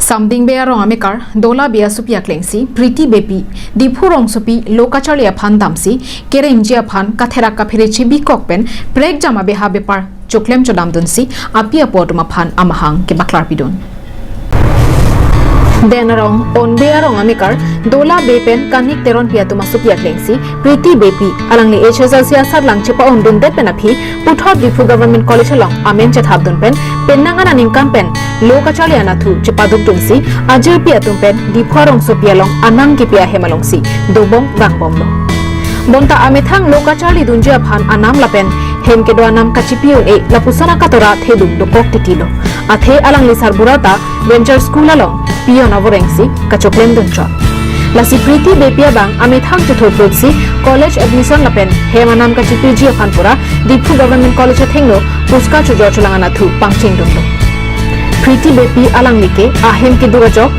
Something be arong amekar dola bia supia klengsi priti bepi diphu rong supi lokachalia phan damsi kerenjia phan kathera ka phire chibi kokpen prek jama beha bepar choklem chodam dunsi apia potuma phan amahang ke baklar pidon denarong on be arong amekar dola bepen kanik teron pia tuma supia klengsi priti bepi alangli hsl sarlang chepa on dun det penapi puthot diphu government college along amen chathab dun pen penangana ningkam pen lokachalia nathu chepaduk dunsi ajir pia tumpen dipharong sopia long anang ki pia hemalongsi dobong gangbom lo bonta amethang lokachali dunjia phan anam lapen hem ke do anam kachipiu e lapusana katora thedum dokok titilo athe alang li sarburata venture school along pio navorengsi kachoklem duncha lasi priti bepia bang amethang chethotsi college admission lapen hem anam kachipi ji phanpura diphu government college thengno puska chujor cholangana thu pangching dumlo Priti bepi alang like ahem ki durajok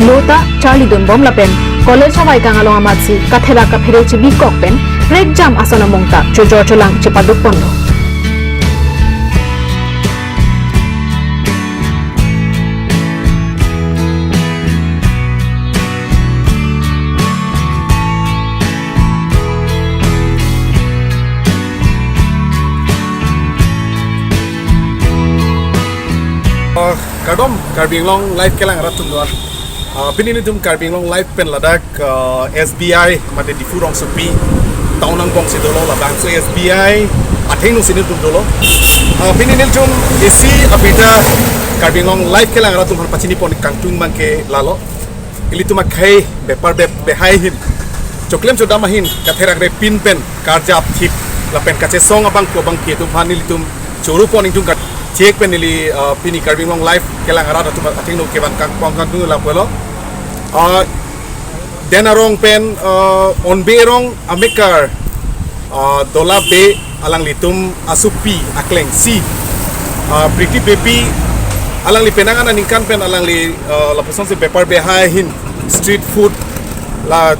lota charlie dun bom lapen college hawai kang along amatsi kathera ka phire chibi kokpen break jam asana mongta chojor cholang chepaduk pondo Kardom Karbing Long Life kelang ratun doan. Pinin itu Karbing Long Life pen ladak SBI made di furong sepi tahunan kong si dolo ladang so SBI atheng nu sini tum dolo. Pinin itu isi apita Karbing Long Life kelang ratun har pachini pon kangtung bangke lalo. Ili tu makai bepar behai hin. Choklem chodama hin katherak re pin pen karja apthip lapen kache song abang ko bang kietu phanil tum choru pon itu kat cek penili pini Karbing Long Life kelang arah tu ating nuk keban kang tu lah pelo denarong pen on berong amekar dola be alang litum asupi akleng si priti bepi alang li penangan aningkan pen alang li lapusan si bepar behai hin street food la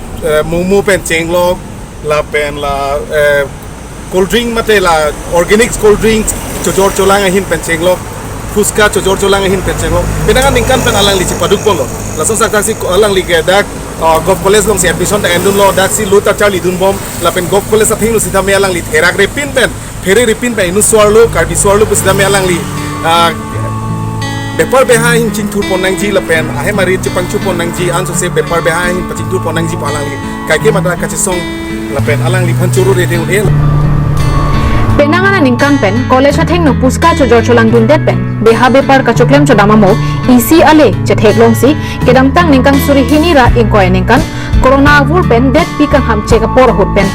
mumu pen cenglok la pen la cold drink mate la organic cold drinks chojor cholang ahin pencenglok fuska chojor cholang ahin pencenglok penangan ningkan pen alang li cipaduk polo langsung sak taksi alang li gedak golf college long si admission ta endun lo dak si luta charlie dun bom la pen golf college athing lu sithame alang li therak repin pen fere repin pen inu swarlo karbi swarlo pusithame alang li bepar behain cingtur ponang ji la pen ahe mari cipang chu ponang ji anso se bepar behain pacingtur ponang ji palang li kake mata kachisong la pen alang li phanchuru re de el penangana ningkan pen college atheng no puska chojor cholang dun det pen beha bepar ka choklem chodama mo isi ale chetheklong si kedam tang ningkan suri hinira inkoy ningkan corona vur pen det pikan ham cheka por hot pen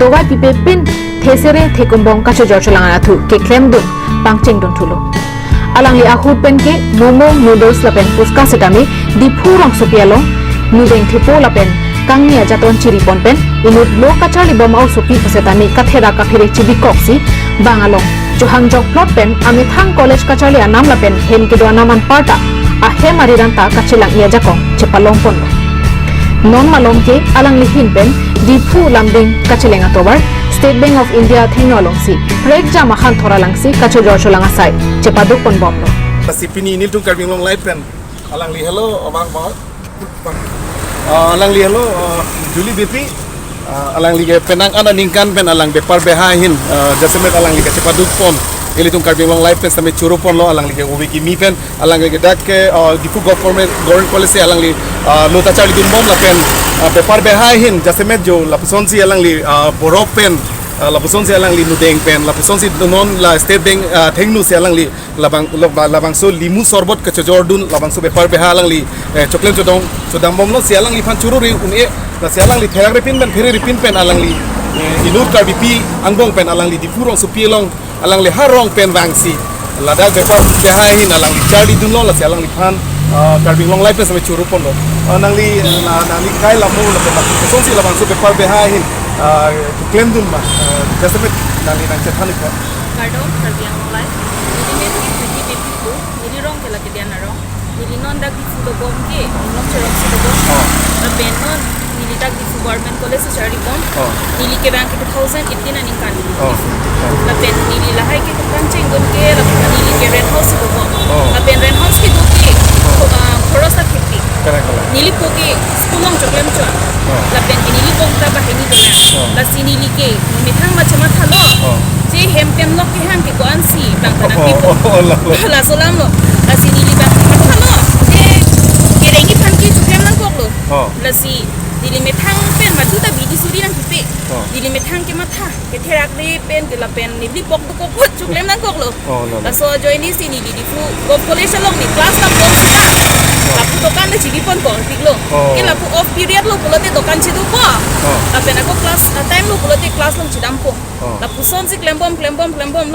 dogai pipe pin thesere thekumbong ka chojor cholang ana thu ke klem dun pangching dun thulo alang li ahut pen ke momo noodles la pen puska setami diphu rong sopialong nudeng thipo la pen kangnia jaton chiri pon pen inut lokachali bomau sopi pasetami kathera ka phire chibi koksi bangalong johang jok plot pen amithang college kachali anam la pen hem ke do anaman parta a he mariranta kachilang ia jakong chepalong pon non malom ke alang lihin pen diphu lamding kachilenga tobar state bank of india thingalong si break jama han thora langsi kachojor cholanga sai chepaduk pon bomno pasipini nil tung Karbing Long Life pen alang li hello abang ba alang li hello Julie Bepi alang li penang ana ningkan pen alang bepar behain jasemet alang li cepaduk pon ili tung Karbing Long Life pen same churu pon lo alang li ubi ki mi pen alang li dak ke difu government policy alang li lota charli dun bom la pen bepar behain jasemet jo la pusonsi alang li borok pen la pusonsi alang li nudeng pen la pusonsi non la state bank thengnu se alang li labang so limu sorbot ke chojor dun labang so bepar beha alang li choklem chodam bom lo se alang li phan churu ri une na se alang li therak repin pen phere repin pen alang li inur ka bipi angbong pen alang li difurong so pielong alang li harong pen wangsi lada bepar beha hin alang li charli dun lo la se alang li phan Karbing Long Life sampai churu pon lo nang li kai lamu la pen pusonsi labang so bepar beha hin claim dun ma jasemet nang nang chethanik ba Kardom Karbing Long Life ini priti bepi ko nilirong kala kedian narong nilinon dak di fudo bom ke nilong cherong fudo bom la penon nilitak di government college sa charli bom nili ke bank 2018 aning kan la pen nili lahai ke tukang cenggon ke la nili ke rent house ko bom la pen rent house ke do ke khoros ta nili po ke school long choklem cho la pen ke nili pong ta ba he ni do la si nili ke mi thang ma chama thalo je hem tem lok ke hang ke ko an si bang ta na pi po la solam lo la si nili ba ma thalo je ke rengi phan ki choklem lang kok lo la si dili me thang pen ma tu ta bi di suri nang pe dili me thang ke ma tha ke therak de pen ke la pen ni li pok ko ko choklem nang kok lo la so join ni si ni di fu go college long ni class la ko sa la pu dokan le chigi pon ko tik lo ke la pu off period lo pulo te dokan chi du ko la pen ako class time lo pulo te class long chidam ko la pu son si klembom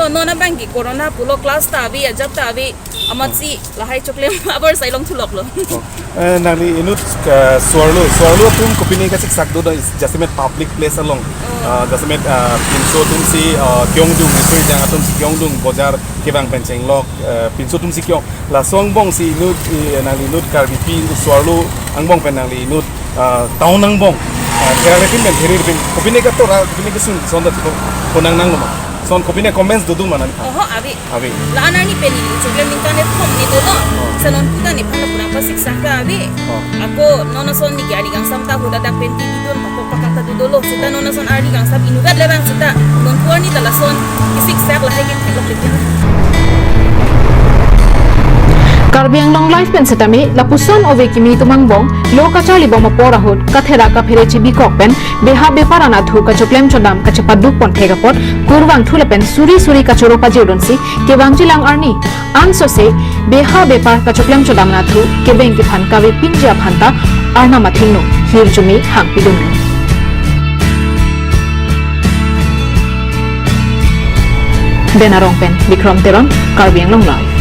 lo no na bangi corona pulo class ta bi ajak ta bi amat si la hai choklem abar sai long thulok lo nangli inut suarlo tum kopini ka sak do jasmet public place along jasmet pinso tum si kyongdung isoi jang atum si kyongdung bazar kebang pencheng lok pinso tum si kyong la songbong si inut nangli inut karbi pi suarlo angbong pen nangli inut taun angbong kera lekin ben herir bin kopini ka to kopini ka sun sonda to ponang nang ma son kopini comments do mana abi la anani peni choklem ningkane thom ni do no sanon puta ni phata pura pa siksa ka abi ako nono son ni gari gang samta huda da penti di don ko pakata du dolo sita nono son ari gang sab inugat le bang sita non puar ni dala son siksa la hai ke thelo ke Karbi Anglong life pen setami lapuson ove kimi tumangbong lo kachali boma porahut kathera ka phere chibi kokpen beha beparana thu ka choklem chodam ka chapaduk pon thega pot kurwang thulapen suri ka choro pa jeudonsi kewang jilang arni anso se beha bepar ka choklem chodam na thu kebeng ki phan ka we pinja phanta arna mathingno hirjumi hangpidun Benarong pen Bikram Teron Karbi Anglong life